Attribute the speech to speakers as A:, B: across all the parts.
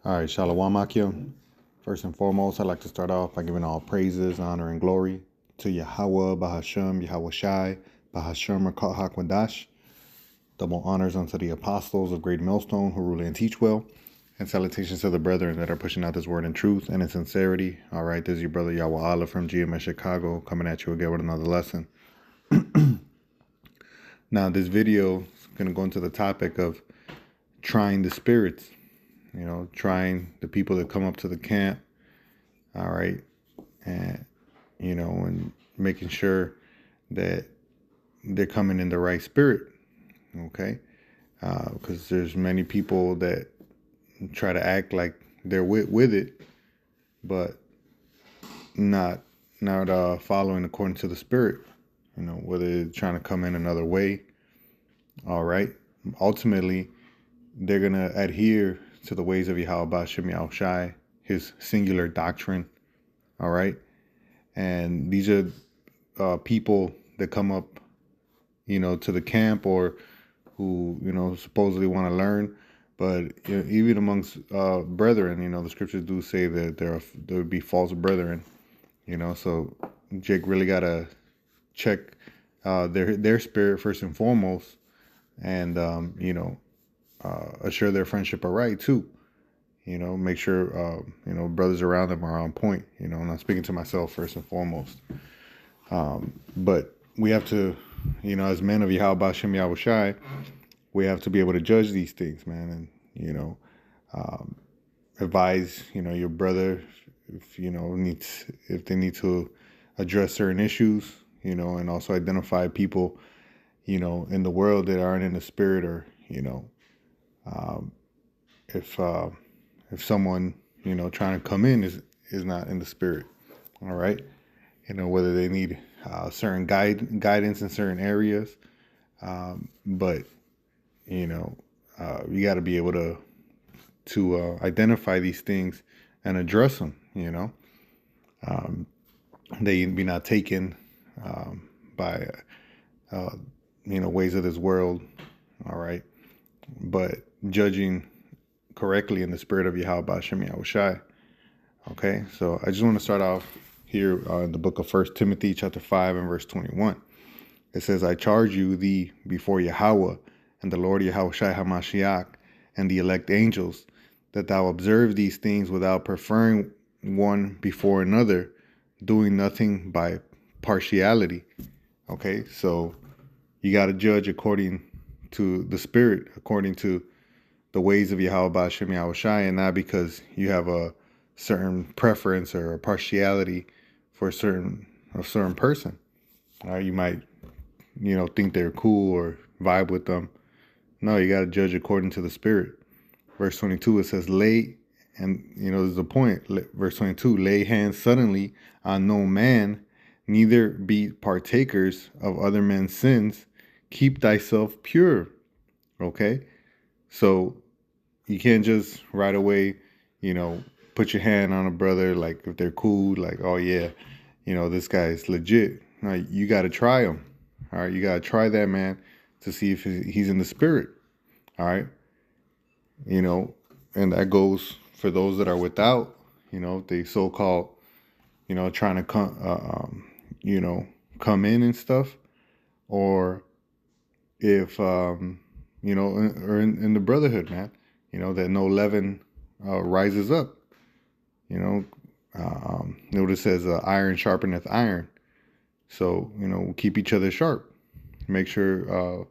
A: All right, Shalom Akim. First and foremost, I'd like to start off by giving all praises, honor, and glory to Yahweh, Bahashem, Yahweh Shai, Bahashem, Rakat Hakwadash. Double honors unto the apostles of Great Millstone who rule and teach well. And salutations to the brethren that are pushing out this word in truth and in sincerity. All right, this is your brother Yahweh Allah from GMS Chicago coming at you again with another lesson. Now, this video is going to go into the topic of trying the spirits. Trying the people that come up to the camp, all right, and, and making sure that they're coming in the right spirit, okay, because there's many people that try to act like they're with it, but not following according to the spirit, whether they're trying to come in another way, all right. Ultimately, they're going to adhere to the ways of Yahweh Shem Yahushai, his singular doctrine, all right? And these are people that come up, to the camp or who, supposedly want to learn. But even amongst brethren, the scriptures do say that there would be false brethren, so Jake really got to check their spirit first and foremost and, assure their friendship are right too. Make sure, brothers around them are on point, and I'm speaking to myself first and foremost. But we have to, as men of Yahweh Shem Yahushai, we have to be able to judge these things, man. And, advise, your brother if, if they need to address certain issues, and also identify people, in the world that aren't in the spirit or, if someone, trying to come in is not in the spirit, all right, whether they need certain guidance in certain areas, but you got to be able to identify these things and address them. They be not taken by ways of this world, all right, but judging correctly in the spirit of Yahweh Shem Yahushai. Okay, so I just want to start off here in the book of 1 Timothy chapter 5 and verse 21. It says, I charge you thee before Yahweh and the Lord Yahushai HaMashiach and the elect angels, that thou observe these things without preferring one before another, doing nothing by partiality. Okay, so you got to judge according to the spirit, according to the ways of Yahweh Shem Yahushai, and not because you have a certain preference or a partiality for a certain person. All right, you might, think they're cool or vibe with them. No, you got to judge according to the spirit. Verse 22, it says, lay, and, there's a point. Verse 22, lay hands suddenly on no man, neither be partakers of other men's sins. Keep thyself pure. Okay? So you can't just right away, put your hand on a brother, like if they're cool, like, oh yeah, this guy's legit. No, you got to try him. All right. You got to try that man to see if he's in the spirit. All right. And that goes for those that are without, they so-called, trying to come, come in and stuff, or if, or in the brotherhood, man, that no leaven rises up. Notice it says iron sharpeneth iron. So, keep each other sharp. Make sure,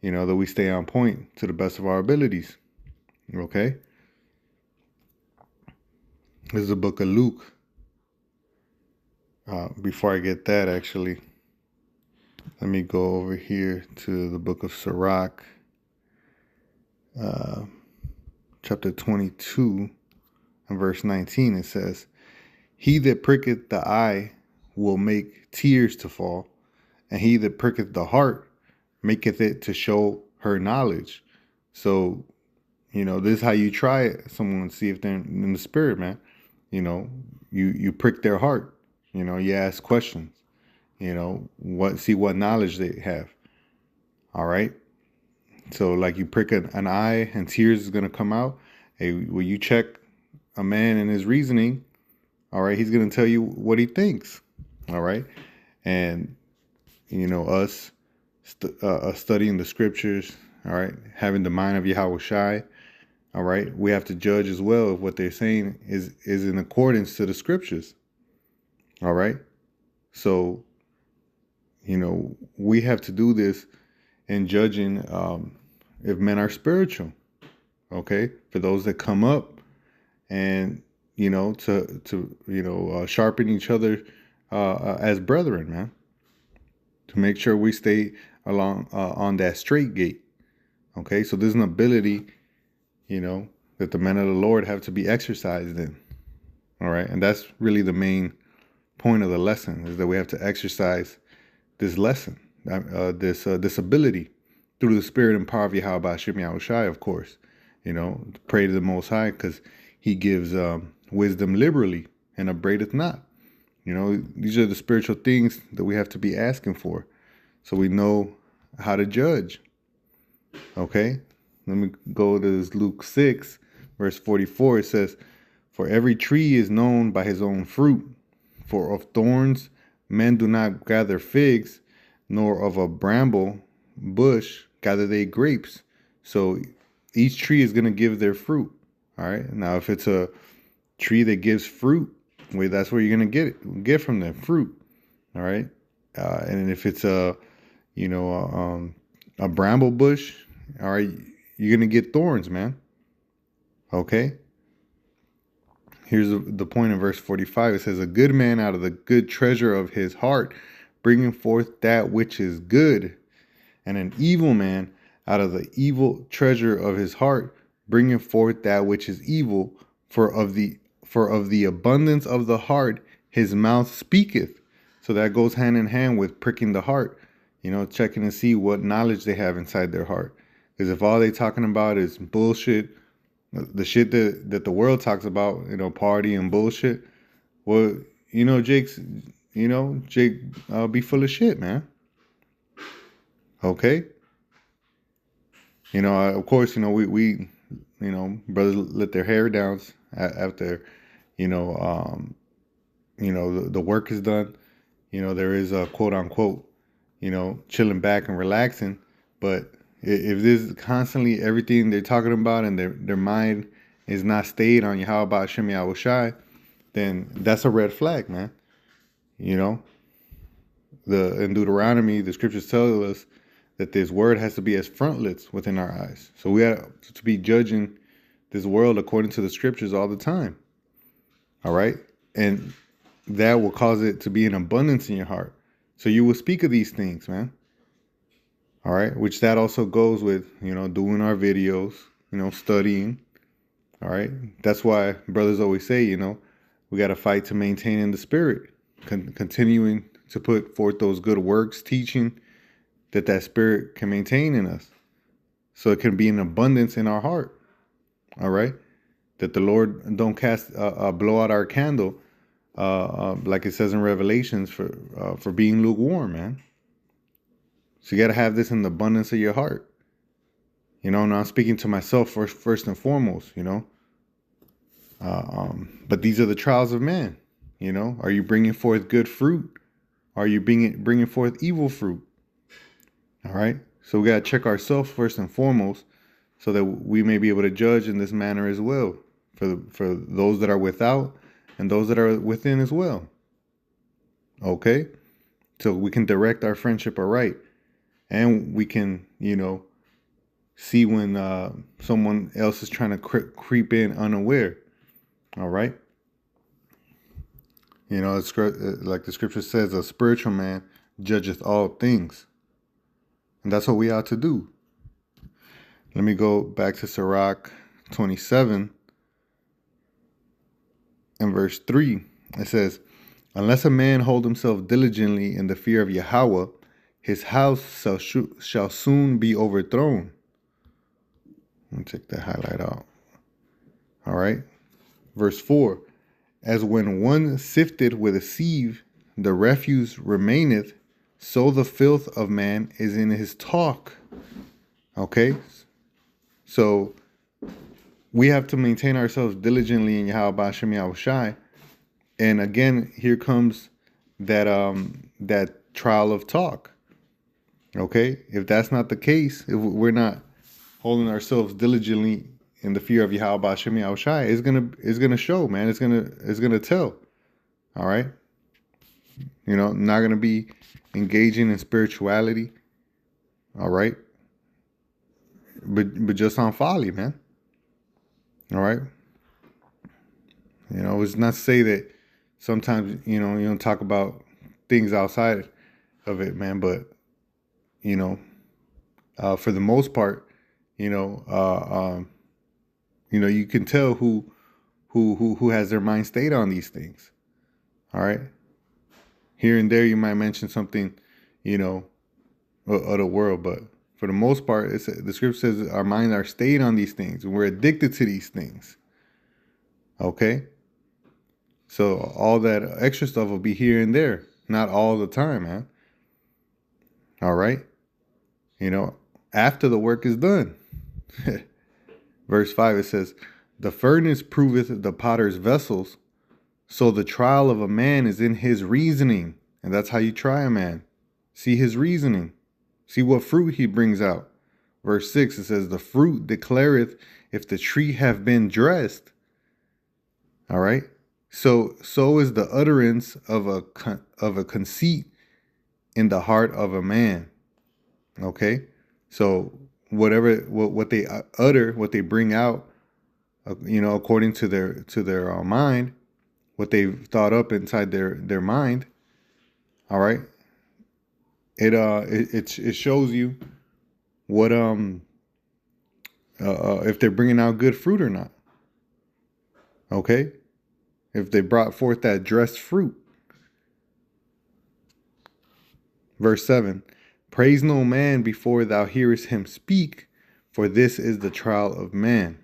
A: that we stay on point to the best of our abilities. Okay? This is the book of Luke. Before I get that, actually, let me go over here to the book of Sirach, chapter 22 and verse 19. It says, he that pricketh the eye will make tears to fall, and he that pricketh the heart maketh it to show her knowledge. So, this is how you try it. Someone, see if they're in the spirit, man. You prick their heart. You ask questions. See what knowledge they have. All right. So like you prick an eye and tears is going to come out. Hey, will you check a man and his reasoning? All right, he's going to tell you what he thinks. All right, and us studying the scriptures. All right, having the mind of Yahweh Shai. All right, we have to judge as well if what they're saying is in accordance to the scriptures. All right, so we have to do this in judging if men are spiritual. Okay, for those that come up and to sharpen each other as brethren, man, to make sure we stay along on that straight gate. Okay, so there's an ability, that the men of the Lord have to be exercised in. All right, and that's really the main point of the lesson, is that we have to exercise this lesson, this ability through the spirit and power of Yahweh Hashem Yahushai, of course. Pray to the Most High, because He gives wisdom liberally and upbraideth not. These are the spiritual things that we have to be asking for, so we know how to judge. Okay, let me go to this Luke 6, verse 44. It says, "For every tree is known by his own fruit. For of thorns men do not gather figs, nor of a bramble bush gather they grapes." So each tree is going to give their fruit. All right. Now, if it's a tree that gives fruit, well, that's where you're going to get from them fruit. All right. And if it's a bramble bush, all right, you're going to get thorns, man. Okay. Here's the point in verse 45. It says, "A good man out of the good treasure of his heart, bringing forth that which is good, and an evil man out of the evil treasure of his heart, bringing forth that which is evil. For of the abundance of the heart his mouth speaketh." So that goes hand in hand with pricking the heart, checking to see what knowledge they have inside their heart. Because if all they talking about is bullshit, the shit that the world talks about, party and bullshit, well, Jake, be full of shit, man. Okay. Of course, we brothers let their hair down after, the work is done. There is a quote unquote, chilling back and relaxing. But if this is constantly everything they're talking about and their mind is not stayed on Yahweh Hashem Yahushai, then that's a red flag, man. In Deuteronomy, the scriptures tell us that this word has to be as frontlets within our eyes. So we have to be judging this world according to the scriptures all the time. All right? And that will cause it to be in abundance in your heart. So you will speak of these things, man. All right? Which that also goes with, doing our videos, studying. All right? That's why brothers always say, we got to fight to maintain in the spirit, continuing to put forth those good works, teaching that spirit can maintain in us, so it can be in abundance in our heart. All right, that the Lord don't blow out our candle, like it says in Revelations, for being lukewarm, man. So you got to have this in the abundance of your heart. Now I'm speaking to myself first and foremost. But these are the trials of man. Are you bringing forth good fruit? Are you bringing forth evil fruit? All right. So we got to check ourselves first and foremost, so that we may be able to judge in this manner as well, for those that are without and those that are within as well. Okay. So we can direct our friendship aright, and we can, see when someone else is trying to creep in unaware. All right. Like the scripture says, a spiritual man judgeth all things. And that's what we ought to do. Let me go back to Sirach 27 and verse 3. It says, "Unless a man hold himself diligently in the fear of Yahweh, his house shall soon be overthrown." Let me take that highlight out. All right. Verse 4. "As when one sifted with a sieve, the refuse remaineth, so the filth of man is in his talk." Okay. So we have to maintain ourselves diligently in Yahweh Bashem Yahushai. And again, here comes that trial of talk. Okay, if that's not the case, if we're not holding ourselves diligently in the fear of Yahweh Bashem Yahushai, it's gonna show, man. It's gonna tell. All right, not gonna be engaging in spirituality. All right, but just on folly, man. All right. It's not to say that sometimes, you don't talk about things outside of it, man. But, for the most part, you can tell who has their mind stayed on these things. All right. Here and there, you might mention something, of the world, but for the most part, the scripture says our minds are stayed on these things, and we're addicted to these things. Okay. So all that extra stuff will be here and there, not all the time, man. All right. After the work is done. Verse 5, it says, the furnace proveth the potter's vessels, so the trial of a man is in his reasoning. And that's how you try a man. See his reasoning. See what fruit he brings out. Verse 6, it says, the fruit declareth if the tree have been dressed. All right. So is the utterance of a conceit in the heart of a man. Okay. So what they utter, what they bring out, according to their mind, what they've thought up inside their mind. All right. It shows you what if they're bringing out good fruit or not. Okay. If they brought forth that dressed fruit. Verse 7, praise no man before thou hearest him speak, for this is the trial of man.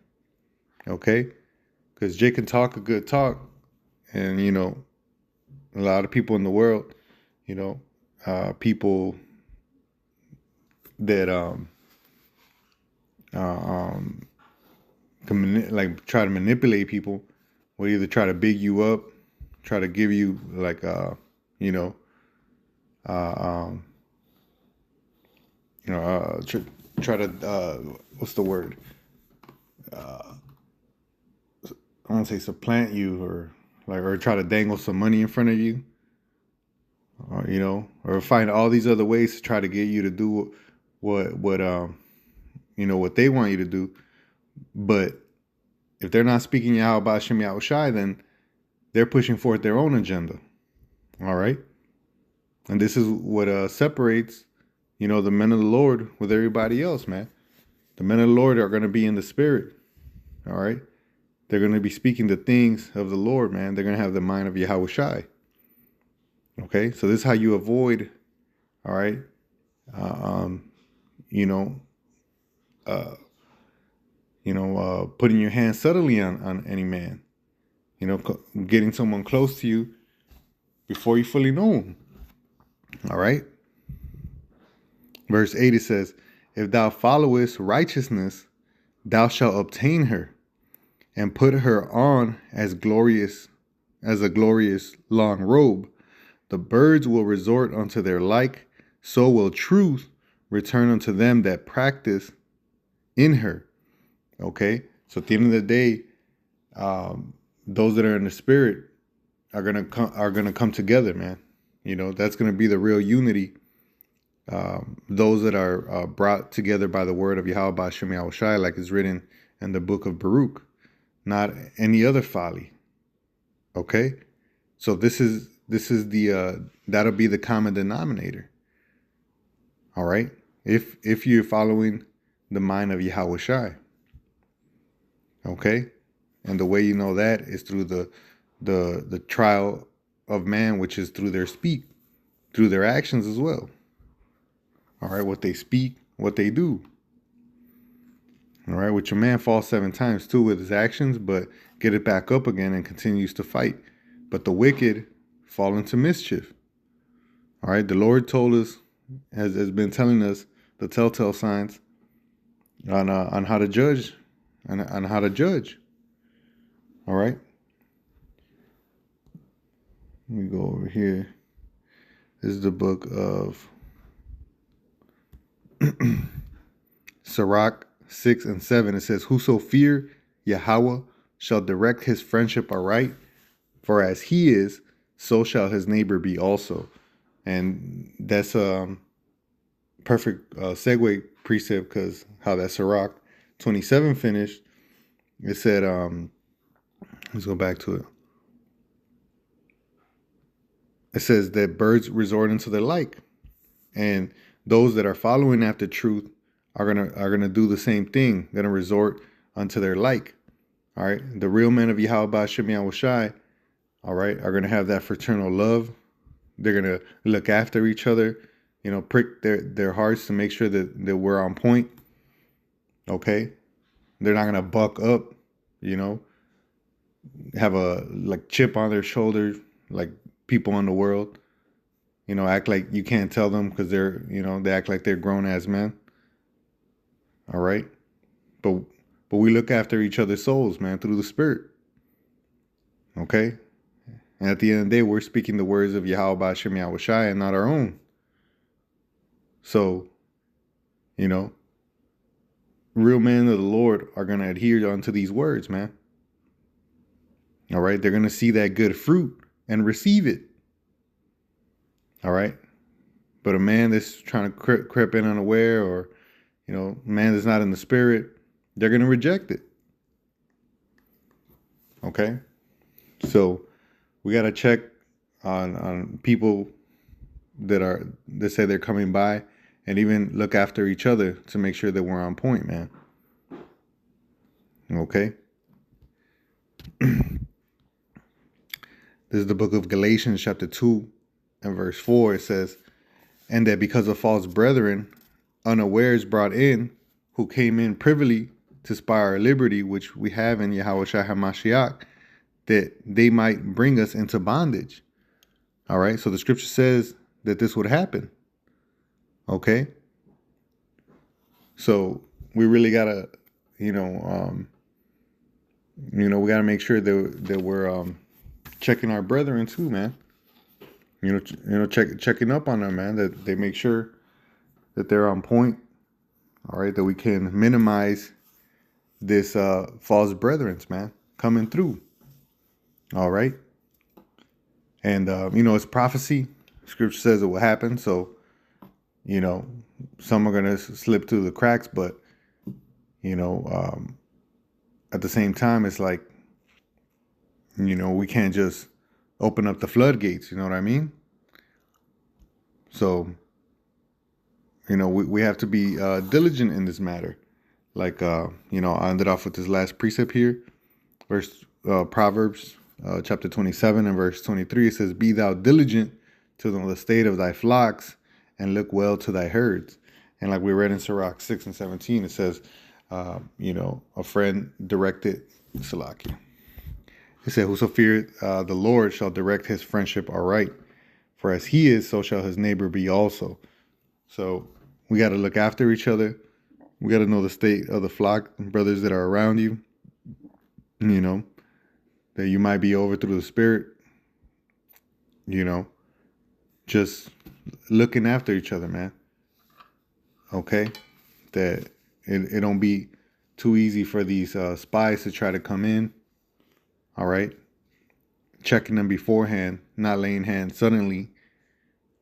A: Okay? Because Jay can talk a good talk, and, a lot of people in the world, people that can try to manipulate people, will either try to big you up, try to give you try to what's the word? I want to say supplant you, or try to dangle some money in front of you, or find all these other ways to try to get you to do what they want you to do. But if they're not speaking Yahweh Bashem Yahushai, then they're pushing forth their own agenda. All right. And this is what separates, the men of the Lord with everybody else, man. The men of the Lord are going to be in the spirit. All right. They're going to be speaking the things of the Lord, man. They're going to have the mind of Yahushai. Okay. So this is how you avoid, all right, putting your hand subtly on any man, getting someone close to you before you fully know him. All right. Verse 8, it says, if thou followest righteousness, thou shalt obtain her, and put her on as a glorious long robe. The birds will resort unto their like, so will truth return unto them that practice in her. Okay, so at the end of the day, those that are in the spirit are gonna come together, man. That's gonna be the real unity. Those that are brought together by the word of Yahweh Bashem Yahushai, like is written in the book of Baruch, not any other folly. Okay, so this is the that'll be the common denominator. All right, if you're following the mind of Yahushai. Okay, and the way you know that is through the trial of man, which is through their speak, through their actions as well. All right, what they speak, what they do. All right, which a man falls 7 times too with his actions, but get it back up again and continues to fight. But the wicked fall into mischief. All right, the Lord told us, has been telling us the telltale signs on how to judge on how to judge. All right. Let me go over here. This is the book of Sirach 6 and 7. It says, "Whoso fear Yahweh shall direct his friendship aright, for as he is, so shall his neighbor be also." And that's a perfect segue precept, because how that Sirach 27 finished, it said, let's go back to it. It says that birds resort into their like, and those that are following after truth are gonna do the same thing. They're gonna resort unto their like. All right, the real men of Yahweh Hashem Yahushai, all right, are gonna have that fraternal love. They're gonna look after each other, prick their hearts to make sure that we're on point. Okay, they're not gonna buck up, have a chip on their shoulder like people in the world, act like you can't tell them because they act like they're grown ass men. All right, but we look after each other's souls, man, through the Spirit. Okay, and at the end of the day, we're speaking the words of Yahweh Hashem Yahushai and not our own. So, real men of the Lord are gonna adhere unto these words, man. All right, they're gonna see that good fruit and receive it. All right, but a man that's trying to creep in unaware, or man that's not in the Spirit, they're gonna reject it. Okay, so we gotta check on people that say they're coming by, and even look after each other to make sure that we're on point, man. Okay. This is the book of Galatians chapter 2 and verse 4. It says, "And that because of false brethren, unawares brought in, who came in privily to spy our liberty, which we have in Yahushua HaMashiach, that they might bring us into bondage." All right, so the scripture says that this would happen. Okay, so we really gotta, we gotta make sure that we're checking our brethren too, man. Checking up on them, man. That they make sure that they're on point. All right, that we can minimize this false brethren's, man, coming through. All right, and it's prophecy. Scripture says it will happen, so some are gonna slip through the cracks, but at the same time, it's like, we can't just open up the floodgates. You know what I mean? So, we have to be diligent in this matter. Like, I ended off with this last precept here, Proverbs chapter 27 and verse 23. It says, "Be thou diligent to know the state of thy flocks, and look well to thy herds." And like we read in Sirach 6 and 17, it says, a friend directed Salakia. It said, "Whoso feareth the Lord shall direct his friendship aright. For as he is, so shall his neighbor be also." So we got to look after each other. We got to know the state of the flock and brothers that are around you, that you might be over through the Spirit, just looking after each other, man. Okay? That it don't be too easy for these spies to try to come in. All right? Checking them beforehand, not laying hands suddenly.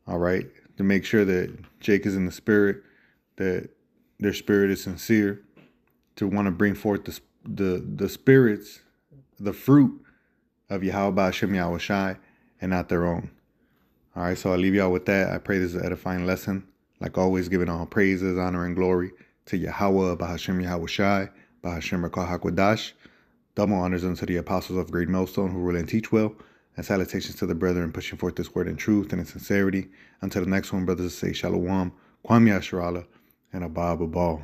A: All right? To make sure that Jake is in the Spirit, that their spirit is sincere, to want to bring forth the spirits, the fruit of Yahweh Hashem Yahushai, and not their own. All right, so I'll leave y'all with that. I pray this is an edifying lesson. Like always, giving all praises, honor, and glory to Yahweh, Bahashem Yahushai, Bahashem Rakah HaKodash. Double honors unto the apostles of Great Millstone who rule and teach well. And salutations to the brethren pushing forth this word in truth and in sincerity. Until the next one, brothers, say Shalom, Kwam Yasharallah, and Abba Babal.